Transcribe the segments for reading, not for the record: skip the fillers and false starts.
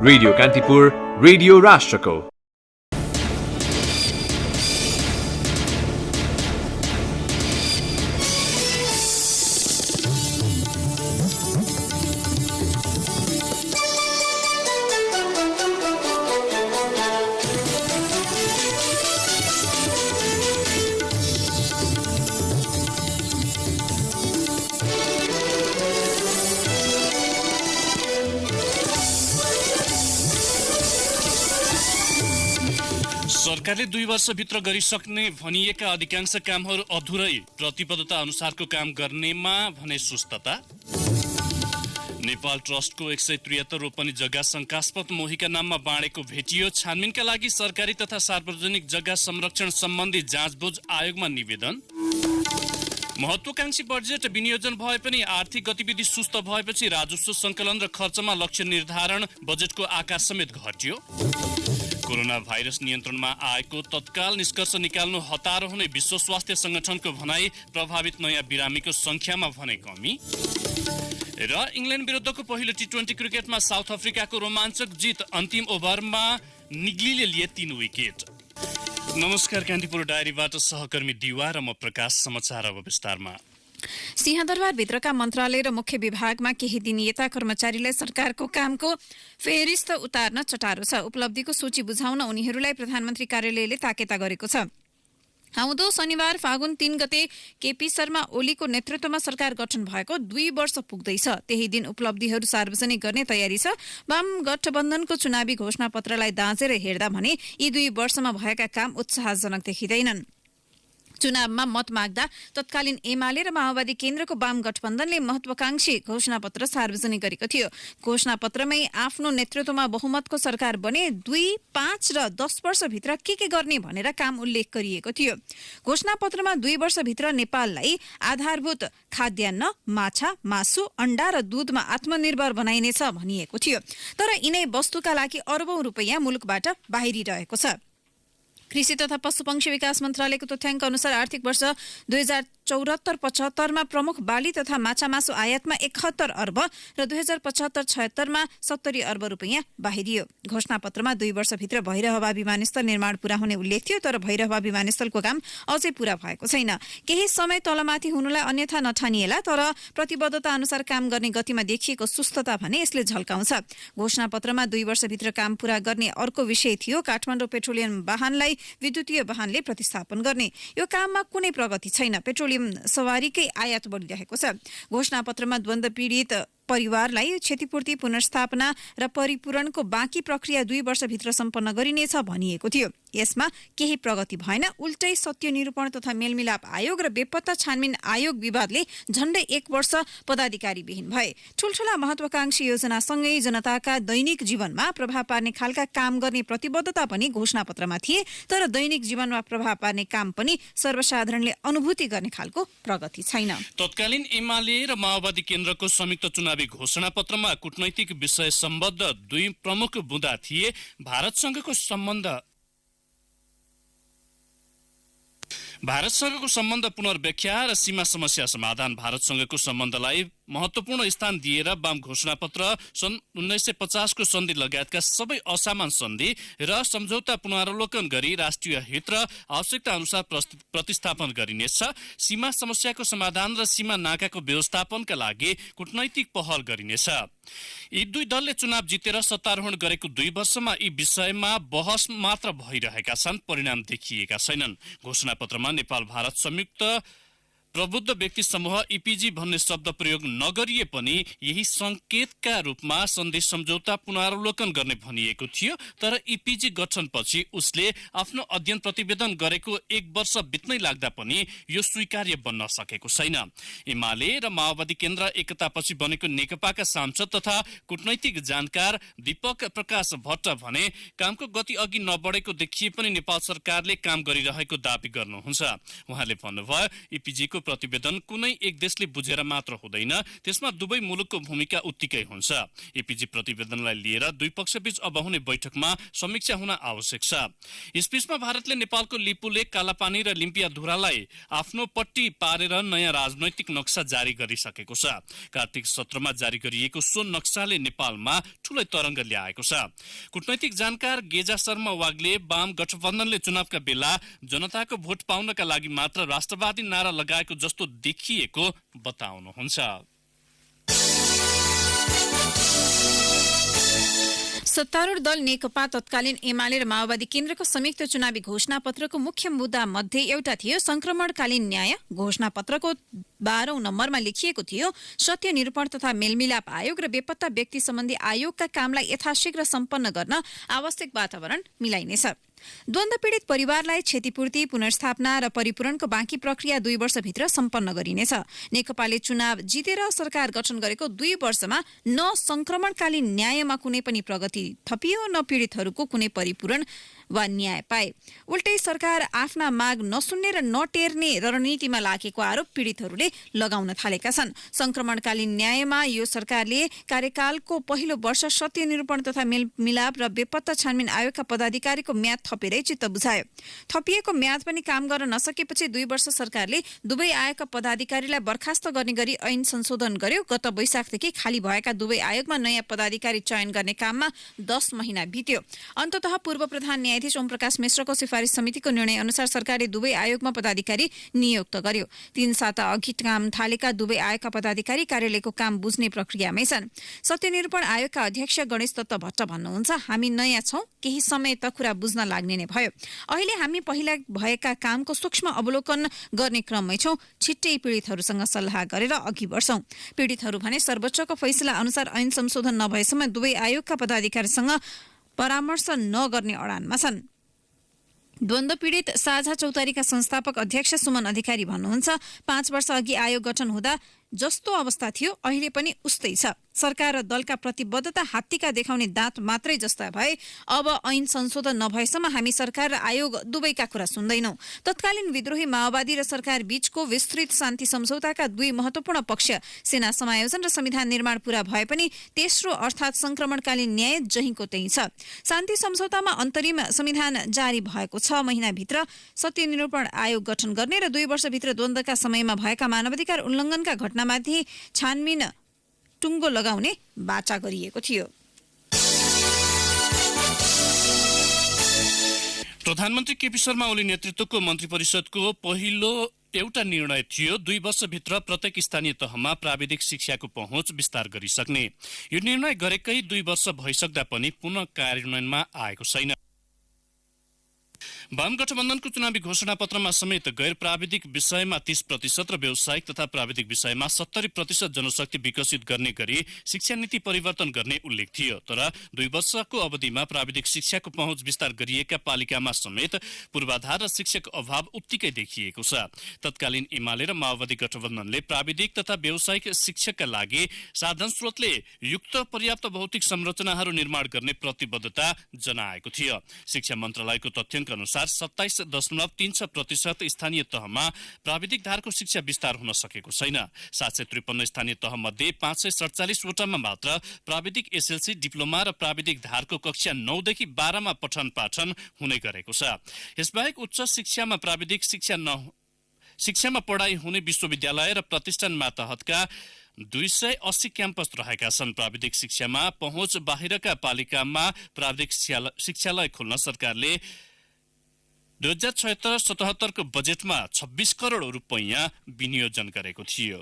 Radio Kantipur, radio राष्ट्रको। सरकारले 2 वर्षभित्र गरिसक्ने भनिएका अधिकांश कामहरू अधुरै, प्रतिबद्धता अनुसारको काम गर्नेमा भने सुस्तता। नेपाल ट्रस्टको 173 रोपनी जग्गा शंकास्पद मोहीका नाममा बाँडेको भेटियो। छानबिनका लागि सरकारी तथा सार्वजनिक जग्गा संरक्षण सम्बन्धी जाँचबुझ आयोगमा निवेदन। महत्वाकांक्षी बजेट विनियोजन भए पनि आर्थिक गतिविधि सुस्त भएपछि राजस्व सङ्कलन र खर्चमा लक्ष्य निर्धारण, बजेटको आकार समेत घट्यो। कोरोना भाइरस नियन्त्रणमा आएको तत्काल निष्कर्ष निकाल्नु हतारो हुने विश्व स्वास्थ्य संगठनको भनाई। प्रभावित नयाँ बिरामीको संख्यामा भने कमी। र इङ्ल्यान्ड विरुद्धको पहिलो टी20 क्रिकेटमा साउथ अफ्रिकाको रोमाञ्चक जित। अन्तिम ओभरमा निग्लीले लिए 3 विकेट। नमस्कार, कान्तिपुर डायरीबाट सहकर्मी दिवा र म प्रकाश। समाचार अब विस्तारमा। सिंहदरबारभित्रका मन्त्रालय र मुख्य विभागमा केही दिनियता कर्मचारीलाई सरकारको कामको फेरिस्त उतार्न चटारो छ। उपलब्धिको सूची बुझाउन उनीहरूलाई प्रधानमन्त्री कार्यालयले ताकेता गरेको छ। आउँदो शनिबार फागुन 3 गते केपी शर्मा ओलीको नेतृत्वमा सरकार गठन भएको 2 वर्ष पुग्दैछ। त्यही दिन उपलब्धिहरू सार्वजनिक गर्ने तयारी छ। वाम गठबन्धनको चुनावी घोषणापत्रलाई दाँचेर हेर्दा भने यी 2 वर्षमा भएका काम उत्साहजनक देखिँदैनन्। चुनावमा मत माग्दा तत्कालीन एमाले र माओवादी केन्द्रको वाम गठबन्धनले महत्वाकांक्षी घोषणापत्र सार्वजनिक गरेको थियो। घोषणापत्रमै आफ्नो नेतृत्वमा बहुमतको सरकार बने 2, 5 र 10 वर्षभित्र के गर्ने भनेर काम उल्लेख गरिएको थियो। घोषणापत्रमा 2 वर्षभित्र नेपाललाई आधारभूत खाद्यान्न, माछा, मासु, अण्डा र दूधमा आत्मनिर्भर बनाइनेछ भनिएको थियो। तर यिनै वस्तुका लागि अरबौं रुपैयाँ मुलुकबाट बाहिरिरहेको छ। कृषि तथा पशुपक्षी विकास मन्त्रालयको तथ्याङ्क अनुसार आर्थिक वर्ष 2074-75 प्रमुख बाली तथा माछा मासु आयातमा 71 अर्ब र 2075-76 70 अर्ब रुपैयाँ बाहिरियो। घोषणापत्रमा 2 वर्षभित्र भैरहवा विमानस्थल निर्माण पूरा हुने उल्लेख थियो, तर भैरहवा विमानस्थलको काम अझै पूरा भएको छैन। केही समय तलमाथि हुनुलाई अन्यथा नठानिएला, तर प्रतिबद्धता अनुसार काम गर्ने गतिमा देखिएको सुस्तता भने यसले झल्काउँछ। घोषणापत्रमा 2 वर्षभित्र काम पूरा गर्ने अर्को विषय थियो काठमाडौँ पेट्रोलियम वाहनलाई विद्युतीय वाहनले प्रतिस्थापन गर्ने। यो काममा कुनै प्रगति छैन। पेट्रोलियम सवारीकै आयात बढिरहेको छ। घोषणापत्रमा द्वन्द्व पीडित परिवारलाई क्षतिपूर्ति, पुनर्स्थापना र परिपूरणको बाँकी प्रक्रिया 2 वर्षभित्र सम्पन्न गरिनेछ भनिएको थियो। यसमा केही प्रगति भएन। उल्टै सत्य निरूपण तथा मेलमिलाप आयोग र बेपत्ता छानबिन आयोग विवादले झण्डै 1 वर्ष पदाधिकारीविहीन भए। ठूल्ठूला महत्वाकांक्षी योजनासँगै जनताका दैनिक जीवनमा प्रभाव पार्ने खालका काम गर्ने प्रतिबद्धता पनि घोषणापत्रमा थिए, तर दैनिक जीवनमा प्रभाव पार्ने काम पनि सर्वसाधारणले अनुभूति गर्ने खालको प्रगति छैन। तत्कालीन एमाले र माओवादी केन्द्रको संयुक्त चुनावी घोषणापत्रमा कूटनैतिक विषय सम्बद्ध 2 प्रमुख बुँदा थिए। भारतसँगको सम्बन्ध पुनर्व्याख्या र सीमा समस्या समाधान। भारतसँगको सम्बन्धलाई महत्वपूर्ण स्थान दिएर वाम घोषणापत्र सन् 1950 को सन्धि लगायतका सबै असामान्य सन्धि र सम्झौता पुनरावलोकन गरी राष्ट्रिय हित र आवश्यकता अनुसार प्रतिस्थापन गरिनेछ। सीमा समस्याको समाधान र सीमा नाकाको व्यवस्थापनका लागि कूटनैतिक पहल गरिनेछ। यी 2 दलले चुनाव जितेर सत्तारोहण गरेको 2 वर्षमा यी विषयमा बहस मात्र भइरहेका छन्, परिणाम देखिएका छैनन्। घोषणापत्रमा नेपाल भारत संयुक्त प्रबुद्ध व्यक्ति समूह इपिजी भन्ने शब्द प्रयोग नगरिए पनि यही संकेतका रूपमा सन्धि सम्झौता पुनरावलोकन गर्ने भनिएको थियो। तर इपिजी गठनपछि उसले आफ्नो अध्ययन प्रतिवेदन गरेको 1 वर्ष बित्नै लाग्दा पनि यो स्वीकार्य बन्न सकेको छैन। एमाले र माओवादी केन्द्र एकतापछि बनेको नेकपाका सांसद तथा कूटनैतिक जानकार दीपक प्रकाश भट्ट भने कामको गति अघि नबढेको देखिए पनि नेपाल सरकारले काम गरिरहेको दावी गर्नुहुन्छ। उहाँले भन्नुभयो इपिजीको प्रतिवेदन कुनै एक देशले बुझेर मात्र हुँदैन, त्यसमा दुवै मुलुकको भूमिका उत्तिकै हुन्छ। एपीजी प्रतिवेदनलाई लिएर दुई पक्षबीच अब हुने बैठकमा समीक्षा हुन आवश्यक छ। यसबीचमा भारतले नेपालको लिपुलेक, कालापानी र लिम्पियाधुरालाई आफ्नो पट्टी पारेर नयाँ राजनैतिक नक्सा जारी गरिसकेको छ। कार्तिक 17मा जारी गरिएको सो नक्साले नेपालमा ठूलै तरंग ल्याएको छ। कूटनैतिक जानकार गेजा शर्मा वाग्ले वाम गठबन्धनले चुनावका बेला जनताको भोट पाउनका लागि मात्र राष्ट्रवादी नारा लगाएको जस्तो देखिएको बताउनुहुन्छ। सत्तारूढ दल नेकपा तत्कालीन एमाले र माओवादी केन्द्रको संयुक्त चुनावी घोषणापत्रको मुख्य मुद्दा मध्ये एउटा थियो संक्रमणकालीन न्याय। घोषणापत्रको 12औं नम्बरमा लेखिएको थियो सत्य निरूपण तथा मेलमिलाप आयोग र बेपत्ता व्यक्ति सम्बन्धी आयोगका कामलाई यथाशीघ्र सम्पन्न गर्न आवश्यक वातावरण मिलाइनेछ। द्वन्द्व पीडित परिवारलाई क्षतिपूर्ति, पुनर्स्थापना र परिपूरणको बाँकी प्रक्रिया 2 वर्षभित्र सम्पन्न गरिनेछ। नेकपाले चुनाव जितेर सरकार गठन गरेको 2 वर्षमा न संक्रमणकालीन न्यायमा कुनै पनि प्रगति थपियो, न पीडितहरूको कुनै परिपूरण वा न्याय पाए। उल्टै सरकार आफ्ना माग नसुन्ने र नटेर्ने रणनीतिमा लागेको आरोप पीडितहरूले लगाउन थालेका छन्। संक्रमणकालीन न्यायमा यो सरकारले कार्यकालको पहिलो वर्ष सत्य निरूपण तथा मेलमिलाप र बेपत्ता छानबिन आयोगका पदाधिकारीको म्याद थपेरै चित्त बुझायो। थपिएको म्याद पनि काम गर्न नसकेपछि 2 वर्ष सरकारले दुवै आयोगका पदाधिकारीलाई बर्खास्त गर्ने गरी ऐन संशोधन गर्यो। गत वैशाखदेखि खाली भएका दुवै आयोगमा नयाँ पदाधिकारी चयन गर्ने काममा 10 महिना बित्यो। अन्ततः पूर्व प्रधान न्यायाधीश ओम प्रकाश मिश्रको सिफारिस समितिको निर्णय अनुसार सरकारले दुवै आयोगमा पदाधिकारी नियुक्त गर्यो। 3 साता अघि काम थालेका दुवै आयोगका पदाधिकारी कार्यालयको काम बुझ्ने प्रक्रियामै छन्। सत्य निरूपण आयोगका अध्यक्ष गणेश दत्त भट्ट भन्नुहुन्छ, हामी नयाँ छौं, केही समय त कुरा बुझ्न लाग्ने नै भयो। अहिले हामी पहिला भएका कामको सूक्ष्म अवलोकन गर्ने क्रममै छौं। छिट्टै पीडितहरूसँग सल्लाह गरेर अघि बढ्छौं। पीडितहरू भने सर्वोच्चको फैसला अनुसार ऐन संशोधन नभएसम्म दुवै आयोगका पदाधिकारीसँग परामर्श नगर्ने अडानमा छन्। द्वन्द्व पीडित साझा चौतारीका संस्थापक अध्यक्ष सुमन अधिकारी भन्नुहुन्छ, 5 वर्ष अघि आयोग गठन हुँदा जस्तो अवस्था थियो अहिले पनि उस्तै छ। सरकार र दलका प्रतिबद्धता हात्तीका देखाउने दाँत मात्रै जस्ता भए। अब ऐन संशोधन नभएसम्म हामी सरकार र आयोग दुवैका कुरा सुन्दैनौं। तत्कालीन विद्रोही माओवादी र सरकार बीचको विस्तृत शान्ति सम्झौताका 2 महत्वपूर्ण पक्ष सेना समायोजन र संविधान निर्माण पूरा भए पनि तेस्रो अर्थात् संक्रमणकालीन न्याय जहीँको त्यही छ। शान्ति सम्झौतामा अन्तरिम संविधान जारी भएको 6 महिनाभित्र सत्य निरूपण आयोग गठन गर्ने र 2 वर्षभित्र द्वन्द्वका समयमा भएका मानवाधिकार उल्लङ्घनका घटनामाथि छानबिन टुङ्गो लगाउने बाचा गरिएको थियो। प्रधानमन्त्री केपी शर्मा ओली नेतृत्वको मन्त्री परिषदको पहिलो एउटा निर्णय थियो 2 वर्षभित्र प्रत्येक स्थानीय तहमा प्राविधिक शिक्षाको पहुँच विस्तार गरिसक्ने। यो निर्णय गरेकै 2 वर्ष भइसक्दा पनि पुनः कार्यान्वयनमा आएको छैन। वाम गठबन्धनको चुनावी घोषणापत्रमा समेत गैर प्राविधिक विषयमा 30% र व्यावसायिक तथा प्राविधिक विषयमा 70% जनशक्ति विकसित गर्ने गरी शिक्षा नीति परिवर्तन गर्ने उल्लेख थियो। तर 2 वर्षको अवधिमा प्राविधिक शिक्षाको पहुँच विस्तार गरिएका पालिकामा समेत पूर्वाधार र शिक्षक अभाव उत्तिकै देखिएको छ। तत्कालीन एमाले र माओवादी गठबन्धनले प्राविधिक तथा व्यावसायिक शिक्षाका लागि साधन स्रोतले युक्त पर्याप्त भौतिक संरचनाहरू निर्माण गर्ने प्रतिबद्धता जनाएको थियो। शिक्षा मन्त्रालयको तथ्याङ्क अनुसार 27.36% स्थानीय तहमा प्राविधिक धारको शिक्षा विस्तार हुन सकेको छैन। 753 स्थानीय तह मध्ये 547 वटामा मात्र प्राविधिक एसएलसी, डिप्लोमा र प्राविधिक धारको कक्षा 9 देखि 12 मा पठन पाठन हुने गरेको छ। यसबाहेक उच्च शिक्षामा प्राविधिक शिक्षामा पढाइ हुने विश्वविद्यालय र प्रतिष्ठान मातहतका 280 क्याम्पस रहेका छन्। प्राविधिक शिक्षामा पहुँच बाहिरका पालिकामा प्राविधिक शिक्षालय खोल्न सरकारले 2076-77 को बजेटमा 26 करोड रुपैयाँ विनियोजन गरेको थियो।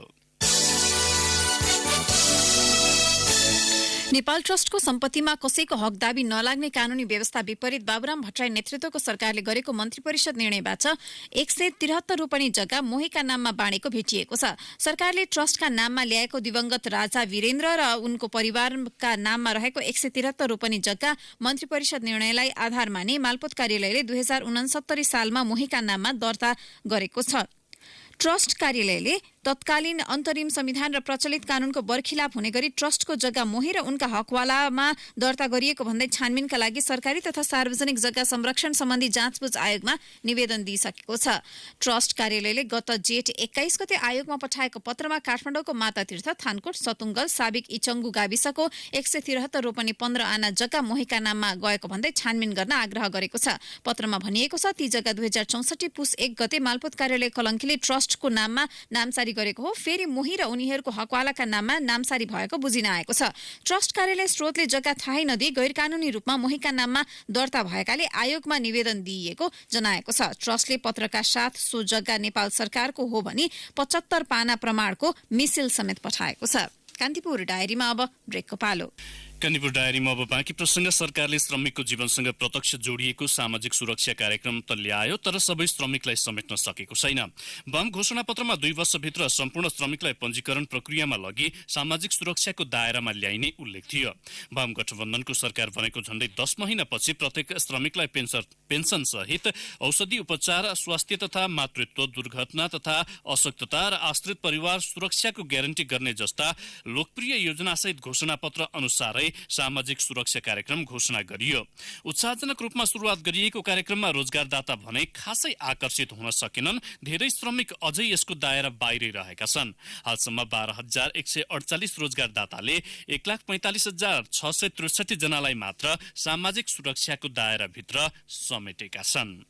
नेपाल ट्रस्टको सम्पत्तिमा कसैको हक दाबी नलाग्ने कानूनी व्यवस्था विपरीत बाबुराम भट्टराई नेतृत्वको सरकारले गरेको मन्त्री परिषद निर्णयबाट 173 रोपनी जग्गा मोहीका नाममा बाँडेको भेटिएको छ। सरकारले ट्रस्टका नाममा ल्याएको दिवंगत राजा वीरेन्द्र र उनको परिवारका नाममा रहेको 173 रोपनी जग्गा मन्त्री परिषद निर्णयलाई आधार मानि मालपोत कार्यालयले 2069 सालमा मोहीका नाममा दर्ता गरेको छ। ट्रस्ट कार्यालयले तत्कालीन अन्तरिम संविधान र प्रचलित कानूनको बरखिलाफ हुने गरी ट्रस्टको जग्गा मोही र उनका हकवालामा दर्ता गरिएको भन्दै छानबिनका लागि सरकारी तथा सार्वजनिक जग्गा संरक्षण सम्बन्धी जाँचबुझ आयोगमा निवेदन दिइसकेको छ। ट्रस्ट कार्यालयले गत जेठ 21 गते आयोगमा पठाएको पत्रमा काठमाडौँको मातातीर्थ, थानकोट, सतुङ्गल, साबिक इचङ्गु गाविसको 173 रोपनी 15 आना जग्गा मोहीका नाममा गएको भन्दै छानबिन गर्न आग्रह गरेको छ। पत्रमा भनिएको छ ती जग्गा 2064 पुस 1 गते मालपोत कार्यालय कलङ्कीले ट्रस्टको नाममा नामसारी गरेको हो। फेरि मोही र उनीहरूको हकवालाका नाममा नामसारी भएको बुझिन आएको छ। ट्रस्ट कार्यालय स्रोतले जग्गा थाहै नदिई गैरकानूनी रूपमा मोहीका नाममा दर्ता भएकाले आयोगमा निवेदन दिइएको जनाएको छ। ट्रस्टले पत्रका साथ सो जग्गा नेपाल सरकारको हो भनी 75 पाना प्रमाणको मिसिल समेत पठाएको छ। कान्तिपुर डायरीमा अब ब्रेकको पालो। कान्तिपुर डायरीमा अब बाँकी प्रसङ्ग। सरकारले श्रमिकको जीवनसँग प्रत्यक्ष जोडिएको सामाजिक सुरक्षा कार्यक्रम त ल्यायो, तर सबै श्रमिकलाई समेट्न सकेको छैन। वाम घोषणापत्रमा 2 वर्षभित्र सम्पूर्ण श्रमिकलाई पञ्जीकरण प्रक्रियामा लगी सामाजिक सुरक्षाको दायरामा ल्याइने उल्लेख थियो। वाम गठबन्धनको सरकार बनेको झण्डै 10 महिनापछि प्रत्येक श्रमिकलाई पेन्सन सहित औषधि उपचार, स्वास्थ्य तथा मातृत्व, दुर्घटना तथा अशक्तता र आश्रित परिवार सुरक्षाको ग्यारेन्टी गर्ने जस्ता लोकप्रिय योजनासहित घोषणापत्र अनुसारै सामाजिक सुरक्षा कार्यक्रम घोषणा गरियो। उत्साहजनक रूपमा सुरुवात गरिएको कार्यक्रममा रोजगारदाता भने खासै आकर्षित हुन सकेनन्। धेरै श्रमिक अझै यसको दायरा बाहिरै रहेका छन्। हालसम्म 12,148 रोजगारदाताले 1,45,663 जनालाई मात्र सामाजिक सुरक्षाको दायराभित्र समेटेका छन्।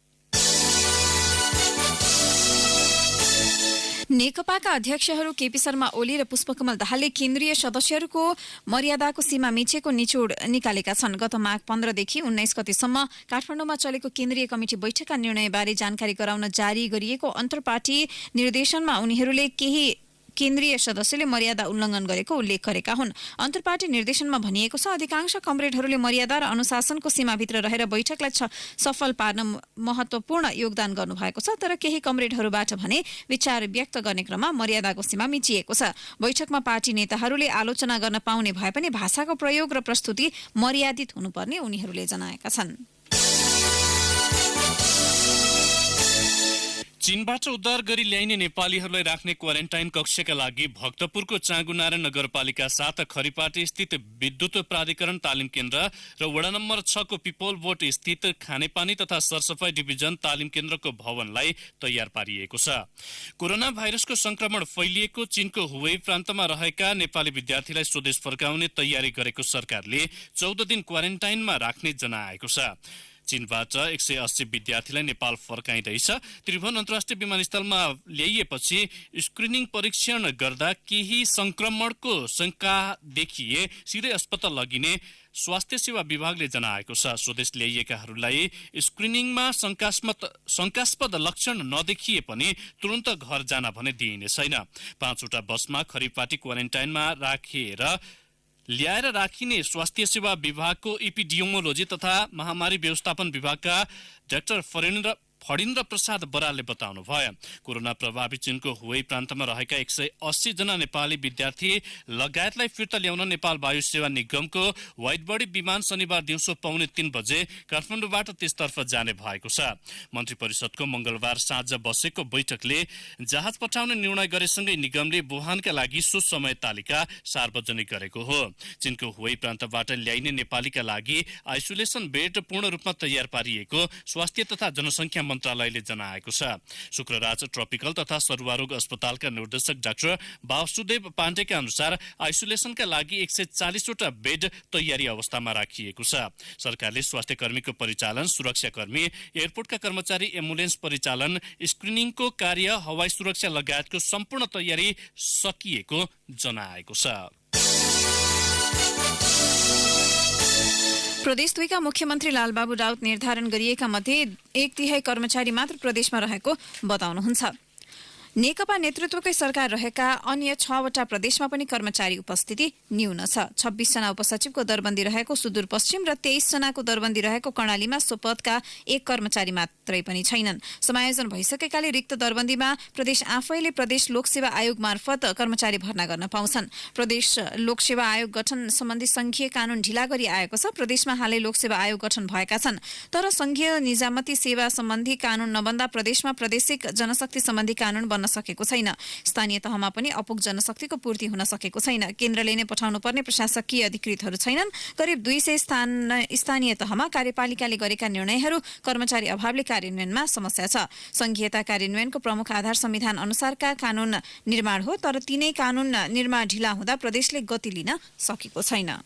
नेकपाका अध्यक्षहरू केपी शर्मा ओली र पुष्पकमल दाहालले केन्द्रीय सदस्यहरूको मर्यादाको सीमा मिचेको निचोड निकालेका छन्। गत माघ 15 देखि 19 गतेसम्म काठमाडौँमा चलेको केन्द्रीय कमिटी बैठकका निर्णयबारे जानकारी गराउन जारी गरिएको अन्तर्पार्टी निर्देशनमा उनीहरूले केही केन्द्रीय सदस्यले मर्यादा उल्लङ्घन गरेको उल्लेख गरेका हुन्। अन्तर्पार्टी निर्देशनमा भनिएको छ अधिकांश कमरेडहरूले मर्यादा र अनुशासनको सीमाभित्र रहेर बैठकलाई सफल पार्न महत्वपूर्ण योगदान गर्नुभएको छ, तर केही कमरेडहरूबाट भने विचार व्यक्त गर्ने क्रममा मर्यादाको सीमा मिचिएको छ। बैठकमा पार्टी नेताहरूले आलोचना गर्न पाउने भए पनि भाषाको प्रयोग र प्रस्तुति मर्यादित हुनुपर्ने उनीहरूले जनाएका छन्। चीनबाट उद्धार गरी ल्याइने नेपालीहरूलाई राख्ने क्वारेन्टाइन कक्षका लागि भक्तपुरको चाँगुनारायण नगरपालिका 7 खरिपाटी स्थित विद्युत प्राधिकरण तालिम केन्द्र र वडा नम्बर 6 को पिपल बोट स्थित खानेपानी तथा सरसफाई डिभिजन तालिम केन्द्रको भवनलाई तयार पारिएको छ। कोरोना भाइरसको संक्रमण फैलिएको चीनको हुवेई प्रान्तमा रहेका नेपाली विद्यार्थीलाई स्वदेश फर्काउने तयारी गरेको सरकारले 14 दिन क्वारेन्टाइनमा राख्ने जनाएको छ। चीनबाट 180 विद्यार्थीलाई नेपाल फर्काइँदैछ। त्रिभुवन अन्तर्राष्ट्रिय विमानस्थलमा ल्याइएपछि स्क्रिनिङ परीक्षण गर्दा केही संक्रमणको शंका देखिए सिधै अस्पताल लगिने स्वास्थ्य सेवा विभागले जनाएको छ। स्वदेश ल्याइएकाहरूलाई स्क्रिनिङमा शंकास्पद लक्षण नदेखिए पनि तुरन्त घर जान भने दिइने छैन। 5 वटा बसमा खरिपाटी क्वारेन्टाइनमा राखेर ल्याएर राखिने स्वास्थ्य सेवा विभागको एपिडियोमोलोजी तथा महामारी व्यवस्थापन विभागका डाक्टर फणिन्द्र प्रसाद बरालले बताउनु भयो। कोरोना प्रभावित चीनको हुवेई प्रान्तमा रहेका 180 जना नेपाली विद्यार्थी लगायतलाई फिर्ता ल्याउन नेपाल वायु सेवा निगमको व्हाइट बडी विमान शनिबार दिउँसो 2:45 बजे काठमाडौँबाट त्यसतर्फ जाने भएको छ। मन्त्री परिषदको मंगलबार साँझ बसेको बैठकले जहाज पठाउने निर्णय गरेसँगै निगमले वुहानका लागि सो समय तालिका सार्वजनिक गरेको हो। चीनको हुवेई प्रान्तबाट ल्याइने नेपालीका लागि आइसोलेसन बेड पूर्ण रूपमा तयार पारिएको स्वास्थ्य तथा जनसंख्या मन्त्रालयले जनाएको छ। शुक्रराज ट्रपिकल तथा सरुवारोग अस्पतालका निर्देशक डाक्टर वासुदेव पाण्डेका अनुसार आइसोलेसनका लागि 140 वटा बेड तयारी अवस्थामा राखिएको छ। सरकारले स्वास्थ्य कर्मीको परिचालन, सुरक्षाकर्मी, एयरपोर्टका कर्मचारी, एम्बुलेन्स परिचालन, स्क्रिनिङको कार्य, हवाई सुरक्षा लगायतको सम्पूर्ण तयारी सकिएको जनाएको छ। प्रदेश 2 का मुख्यमन्त्री लालबाबु राउत निर्धारण गरिएका मध्ये 1/3 कर्मचारी मात्र प्रदेशमा रहेको बताउनुहुन्छ। नेकपा नेतृत्वकै सरकार रहेका अन्य 6 वटा प्रदेशमा पनि कर्मचारी उपस्थिति न्यून छ। 26 जना उपसचिवको दरबन्दी रहेको सुदूरपश्चिम र 23 जनाको दरबन्दी रहेको कर्णालीमा सो पदका 1 कर्मचारी मात्रै पनि छैनन्। समायोजन भइसकेकाले रिक्त दरबन्दीमा प्रदेश आफैले प्रदेश लोकसेवा आयोग मार्फत कर्मचारी भर्ना गर्न पाउँछन्। प्रदेश लोकसेवा आयोग गठन सम्बन्धी संघीय कानून ढिला गरी आएको छ। प्रदेशमा हालै लोकसेवा आयोग गठन भएका छन्, तर संघीय निजामती सेवा सम्बन्धी कानून नबन्दा प्रदेशमा प्रादेशिक जनशक्ति सम्बन्धी कानून गर्न सकेको छैन। स्थानीय तहमा पनि अपुग जनशक्तिको पूर्ति हुन सकेको छैन। केन्द्रले नै पठाउनु पर्ने प्रशासकीय अधिकृतहरू छैनन्। करिब 200 स्थानीय तहमा कार्यपालिकाले गरेका निर्णयहरू कर्मचारी अभावले कार्यान्वयनमा समस्या छ। संघीयता कार्यान्वयनको प्रमुख आधार संविधान अनुसारका कानून निर्माण हो, तर तीनै कानून निर्माण ढिला हुँदा प्रदेशले गति लिन सकेको छैन।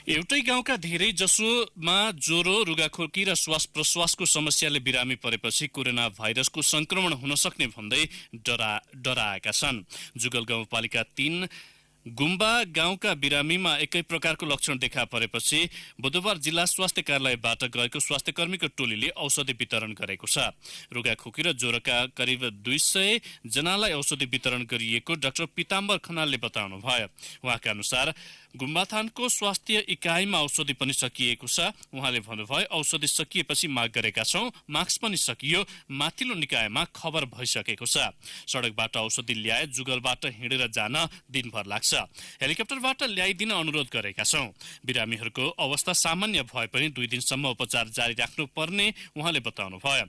एउटै गाउँका धेरै जसोमा ज्वरो, रुगाखोकी र श्वास प्रश्वासको समस्याले बिरामी परेपछि कोरोना भाइरसको संक्रमण हुन सक्ने भन्दै डराएका छन्। जुगल गाउँपालिका 3 गुम्बा गाउँका बिरामीमा एकै प्रकारको लक्षण देखा परेपछि बुधबार जिल्ला स्वास्थ्य कार्यालयबाट गएको स्वास्थ्य कर्मीको टोलीले औषधि वितरण गरेको छ। रुगाखोकी र ज्वरोका करिब 200 जनालाई औषधि वितरण गरिएको डाक्टर पिताम्बर खनालले बताउनु भयो। उहाँका अनुसार गुम्बाथानको स्वास्थ्य इकाइमा औषधि पनि सकिएको छ। उहाँले भन्नुभयो, औषधि सकिएपछि माग गरेका छौं, मास्क पनि सकियो, माथिल्लो निकायमा खबर भइसकेको छ। सडकबाट औषधि ल्याए जुगलबाट हिँडेर जान दिनभर लाग्छ। हेलिकप्टरबाट ल्याइदिन अनुरोध गरेका छौं। बिरामीहरूको अवस्था सामान्य भए पनि 2 दिनसम्म उपचार जारी राख्नु पर्ने उहाँले बताउनु भयो।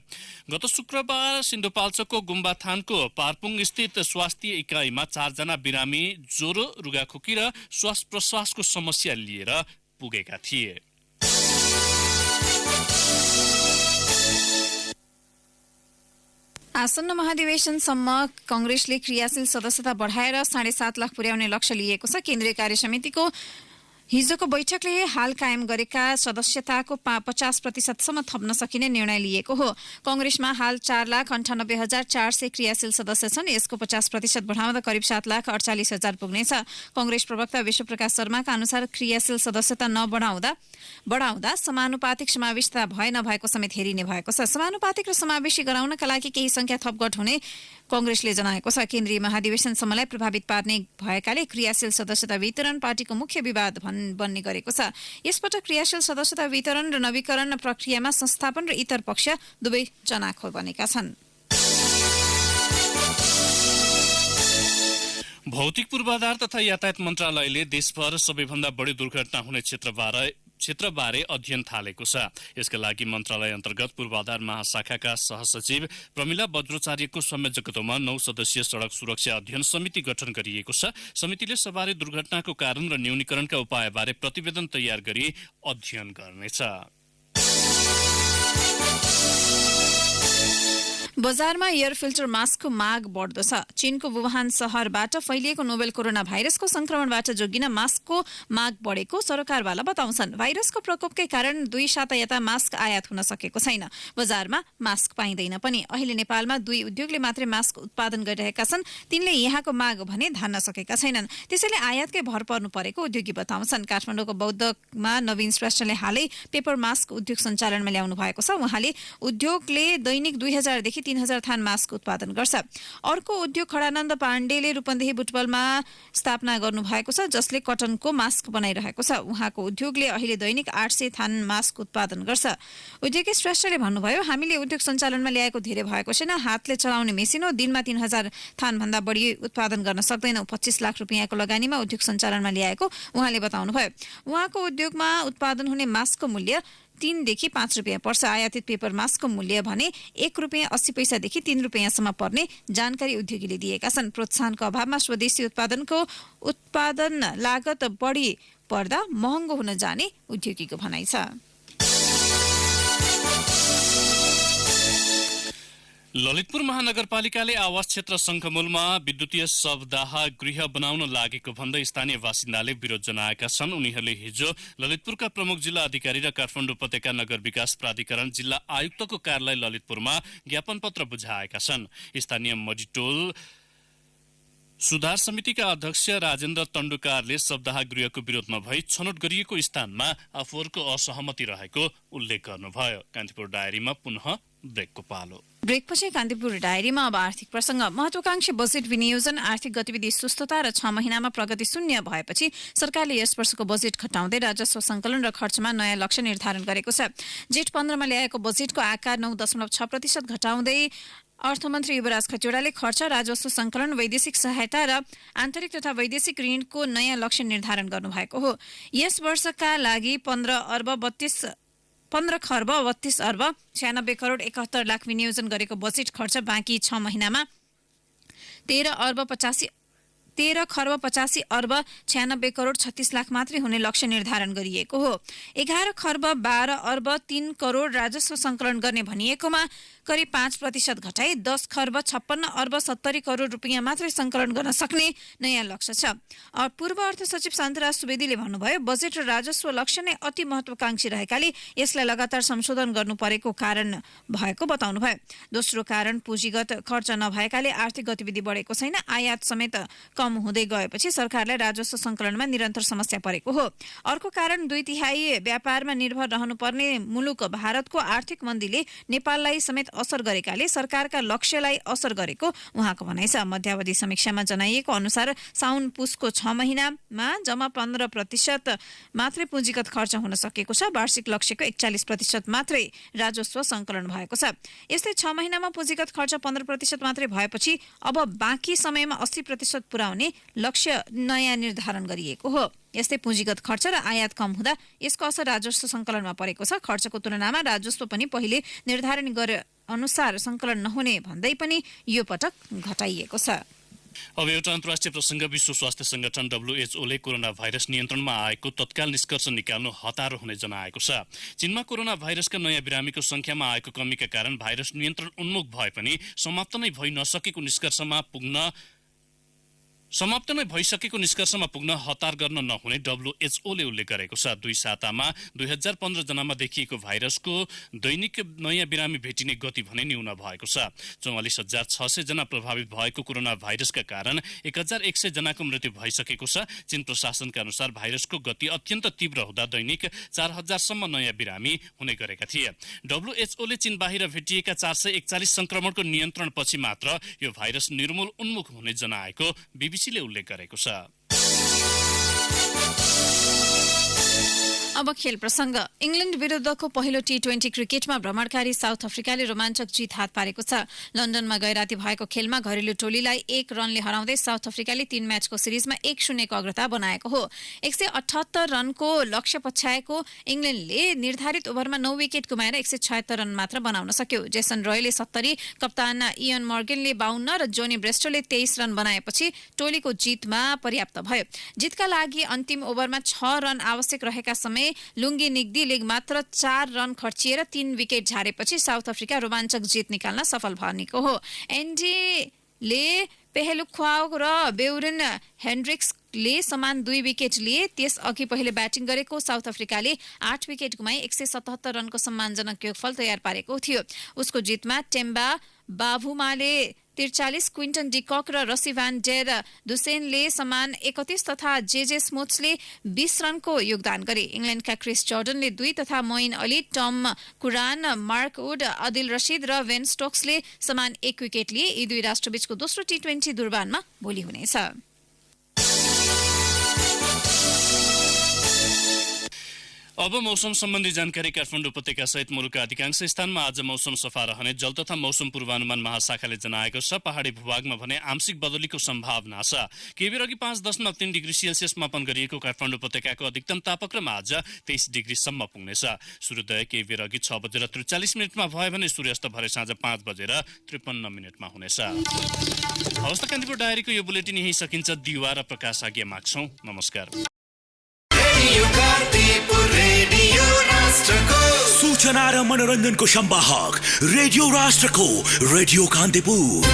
गत शुक्रबार सिन्धुपाल्चोकको गुम्बाथानको पार्पुङ स्थित स्वास्थ्य इकाइमा 4 जना बिरामी ज्वरो, रुगाखोकी र श्वास प्रश्वासको समस्या लिएर पुगेका थिए। आसन्न महाधिवेशनसम्म कांग्रेसले क्रियाशील सदस्यता बढाएर 7.5 लाख पुर्याउने लक्ष्य लिएको छ। केन्द्रीय कार्य समितिको हिजोको बैठकले हाल कायम गरेका सदस्यताको 50% थप्न सकिने निर्णय लिएको हो। कांग्रेसमा हाल 4,98,400 क्रियाशील सदस्य छन्। यसको 50% बढाउँदा करिब 7,48,000 पुग्नेछ। कांग्रेस प्रवक्ता विश्वप्रकाश शर्माका अनुसार क्रियाशील सदस्यता बढाउँदा समानुपातिक समावेशिता भए नभएको समेत हेरिने भएको छ। समानुपातिक र समावेशी गराउनका लागि केही संख्या थपघट हुने कांग्रेसले जनाएको छ। केन्द्रीय महाधिवेशनसम्मलाई प्रभावित पार्ने भएकाले क्रियाशील सदस्यता वितरण पार्टीको मुख्य विवाद बन्ने गरेको छ। यसपटक क्रियाशील सदस्यता वितरण र नवीकरण प्रक्रियामा संस्थापन र इतर पक्ष दुवै जनाखोर बनेका छन्। भौतिक पूर्वाधार तथा यातायात मन्त्रालयले देशभर सबैभन्दा बढी दुर्घटना हुने क्षेत्रबारे अध्ययन थालेको छ। यसका लागि मन्त्रालय अन्तर्गत पूर्वाधार महाशाखाका सहसचिव प्रमिला बज्रोचार्यको संयोजकत्वमा 9 सदस्यीय सडक सुरक्षा अध्ययन समिति गठन गरिएको छ। समितिले सवारी दुर्घटनाको कारण र न्यूनीकरणका उपायबारे प्रतिवेदन तयार गरी अध्ययन गर्नेछ। बजारमा एयर फिल्टर मास्कको माग बढ्दो छ। चीनको वुहान शहरबाट फैलिएको नोभेल कोरोना भाइरसको संक्रमणबाट जोगिन मास्कको माग बढेको सरकारवाला बताउँछन्। भाइरसको प्रकोपकै कारण 2 साता यता मास्क आयात हुन सकेको छैन। बजारमा मास्क पाइँदैन पनि। अहिले नेपालमा 2 उद्योगले मात्रै मास्क उत्पादन गरिरहेका छन्। तिनले यहाँको माग भने धान्न सकेका छैनन्। त्यसैले आयातकै भर पर्नु परेको उद्योगी बताउँछन्। काठमाडौँको बौद्धमा नवीन श्रेष्ठले हालै पेपर मास्क उद्योग सञ्चालनमा ल्याउनु भएको छ। उहाँले उद्योगले दैनिक 2000 देखि 3000 थान मास्क उत्पादन गर्छ। अर्को उद्योग खडानन्द पाण्डेले रूपन्देही बुटवलमा स्थापना गर्नु भएको छ, जसले कटनको मास्क बनाइरहेको छ। उहाँको उद्योगले अहिले दैनिक 800 थान मास्क उत्पादन गर्छ। उद्योगी श्रेष्ठले भन्नुभयो, हामीले उद्योग सञ्चालनमा ल्याएको धेरै भएको छैन। हातले चलाउने मेसिन हो। दिनमा 3000 थान भन्दा बढी उत्पादन गर्न सक्दैनौँ। 25 लाख रुपियाँको लगानीमा उद्योग सञ्चालनमा ल्याएको उहाँले बताउनुभयो। उहाँको उद्योगमा उत्पादन हुने मास्कको मूल्य 3 देखि 5 रुपियाँ पर्छ। आयातित पेपर मास्कको मूल्य भने 1 रुपियाँ 80 पैसादेखि 3 रुपियाँसम्म पर्ने जानकारी उद्योगीले दिएका छन्। प्रोत्साहनको अभावमा स्वदेशी उत्पादन लागत बढी पर्दा महँगो हुन जाने उद्योगीको भनाइ छ। ललितपुर महानगरपालिकाले आवास क्षेत्र शङ्खमूलमा विद्युतीय शवदाह गृह बनाउन लागेको भन्दै स्थानीय बासिन्दाले विरोध जनाएका छन्। उनीहरूले हिजो ललितपुरका प्रमुख जिल्ला अधिकारी र काठमाडौँ उपत्यका नगर विकास प्राधिकरण जिल्ला आयुक्तको कार्यालय ललितपुरमा ज्ञापन पत्र बुझाएका छन्। स्थानीय मडिटोल सुधार समितिका अध्यक्ष राजेन्द्र तण्डुकारले शवदाह गृहको विरोध नभई छनौट गरिएको स्थानमा आफूहरूको असहमति रहेको उल्लेख गर्नुभयो। कान्तिपुर डायरीमा पुनः ब्रेकको पालो। ब्रेकपछि कान्तिपुर डायरीमा अब आर्थिक प्रसङ्ग। महत्वाकांक्षी बजेट विनियोजन, आर्थिक गतिविधि सुस्तता र 6 महिनामा प्रगति शून्य भएपछि सरकारले यस वर्षको बजेट घटाउँदै राजस्व सङ्कलन र खर्चमा नयाँ लक्ष्य निर्धारण गरेको छ। जेठ 15 मा ल्याएको बजेटको आकार 9.6% घटाउँदै अर्थमन्त्री युवराज खतिवड़ाले खर्च, राजस्व सङ्कलन, वैदेशिक सहायता र आन्तरिक तथा वैदेशिक ऋणको नयाँ लक्ष्य निर्धारण गर्नुभएको हो। यस वर्षका लागि 15 अर्ब 32 15 खर्ब 32 अर्ब 96 करोड 71 लाख विनियोजन गरेको बजेट खर्च बाँकी 6 महिनामा 13 खर्ब 85 अर्ब 96 करोड 36 लाख मात्रै हुने लक्ष्य निर्धारण गरिएको हो। 11 खर्ब 12 अर्ब 3 करोड राजस्व सङ्कलन गर्ने भनिएकोमा करिब 5% घटाई 10 खर्ब 56 अर्ब 70 करोड रुपियाँ मात्रै सङ्कलन गर्न सक्ने नयाँ लक्ष्य छ। पूर्व अर्थ सचिव शान्तराज सुवेदीले भन्नुभयो, बजेट र राजस्व लक्ष्य नै अति महत्त्वकांक्षी रहेकाले यसलाई लगातार संशोधन गर्नु परेको कारण भएको बताउनुभयो। दोस्रो कारण पुँजीगत खर्च नभएकाले आर्थिक गतिविधि बढेको छैन। आयात समेत कम हुँदै गएपछि सरकारलाई राजस्व सङ्कलनमा निरन्तर समस्या परेको हो। अर्को कारण 2/3 व्यापारमा निर्भर रहनुपर्ने मुलुक भारतको आर्थिक मन्दीले नेपाललाई समेत असर गरेकाले सरकारका लक्ष्यलाई असर गरेको उहाँको भनाइ छ। मध्यावधि समीक्षामा जनाइएको अनुसार साउन पुसको 6 महिनामा जम्मा 15% मात्रै पुँजीगत खर्च हुन सकेको छ। वार्षिक लक्ष्यको 41% मात्रै राजस्व सङ्कलन भएको छ। यस्तै 6 महिनामा पुँजीगत खर्च 15% मात्रै भएपछि अब बाँकी समयमा 80% पुर्याउने लक्ष्य नयाँ निर्धारण गरिएको हो। यस्तै पुँजीगत खर्च र आयात कम हुँदा यसको असर राजस्व सङ्कलनमा परेको छ। खर्चको तुलनामा राजस्व पनि पहिले निर्धारण गरे अनुसार सङ्कलन नहुने भन्दै पनि यो पटक घटाइएको छ। अब एउटा अन्तर्राष्ट्रिय प्रसङ्ग। विश्व स्वास्थ्य संगठन WHO ले कोरोना भाइरस नियन्त्रणमा आएको तत्काल निष्कर्ष निकाल्नु हतारो हुने जनाएको छ। चीनमा कोरोना भाइरसका नयाँ बिरामीको संख्यामा आएको कमीका कारण भाइरस नियन्त्रण उन्मुख भए पनि समाप्त नै भइसकेको निष्कर्षमा पुग्न हतार गर्न नहुने WHO ले उल्लेख गरेको छ। 2 सातामा 2015 जनामा देखिएको भाइरसको दैनिक नयाँ बिरामी भेटिने गति भने न्यून भएको छ। 44,600 जना प्रभावित भएको कोरोना भाइरसका कारण 1,100 जनाको मृत्यु भइसकेको छ। चीन प्रशासनका अनुसार भाइरसको गति अत्यन्त तीव्र हुँदा दैनिक 4,000 सम्म नयाँ बिरामी हुने गरेका थिए। WHO ले चीन बाहिर भेटिएका 441 संक्रमणको नियन्त्रणपछि मात्र यो भाइरस निर्मूल उन्मुख हुने जनाएको BBC ले उल्लेख गरेको छ। अब खेल प्रसङ्ग। इङ्ल्यान्ड विरुद्धको पहिलो T20 क्रिकेटमा भ्रमणकारी साउथ अफ्रिकाले रोमाञ्चक जित हात पारेको छ। लन्डनमा गैराती भएको खेलमा घरेलु टोलीलाई 1 रनले हराउँदै साउथ अफ्रिकाले 3 म्याचको सिरिजमा 1-0 को अग्रता बनाएको हो। 178 रनको लक्ष्य पछ्याएको इङ्ल्यान्डले निर्धारित ओभरमा 9 विकेट गुमाएर 176 रन मात्र बनाउन सक्यो। जेसन रोयले 70, कप्तान इयन मर्गनले 52 र जोनी ब्रेस्टोले 23 रन बनाएपछि टोलीको जितमा पर्याप्त भयो। जितका लागि अन्तिम ओभरमा 6 रन आवश्यक रहेका समय लुङ्गी निग्दीले मात्र 4 रन खर्चिएर 3 विकेट झारेपछि साउथ अफ्रिका रोमाञ्चक जित निकाल्न सफल बनेको हो। एन्डीले पेहेलुख्वाओ र बेउरेन हेन्ड्रिक्सले समान 2 विकेट लिए। त्यसअघि पहिले ब्याटिङ गरेको साउथ अफ्रिकाले 8 विकेट गुमाई 177 रनको सम्मानजनक योगफल तयार पारेको थियो। उसको जितमा टेम्बा बाभुमाले 43, क्विन्टन डिकक र रसी भ्यान डेर दुसेनले समान 31 तथा जेजे स्मुथ्सले 20 रनको योगदान गरे। इङ्ल्यान्डका क्रिस जर्डनले 2 तथा मोइन अली, टम कुरान, मार्क वुड, आदिल रशिद र वेन स्टोक्सले समान 1 विकेट लिए। यी 2 राष्ट्रबीचको दोस्रो T20 दुर्बानमा भोलि हुनेछ। अब मौसम सम्बन्धी जानकारी। काठमाडौँ उपत्यका सहित मुलुकका अधिकांश स्थानमा आज मौसम सफा रहने जल तथा मौसम पूर्वानुमान महाशाखाले जनाएको छ। पहाडी भूभागमा भने आंशिक बदलीको सम्भावना छ। केही बेर अघि 5.3 डिग्री सेल्सियस मापन गरिएको काठमाडौँ उपत्यकाको अधिकतम तापक्रम आज 23 डिग्रीसम्म पुग्नेछ। सूर्योदय केही बेर अघि 6:43 भयो भने सूर्यास्त भरे साँझ 5:53 हुनेछ। हवस् त कान्तिपुर डायरीको यो बुलेटिन यही सकिन्छ। दिवा र प्रकाश आज्ञा माग्छौं। नमस्कार। सूचना र मनोरञ्जनको सम्वाहक रेडियो राष्ट्रको रेडियो कान्तिपुर।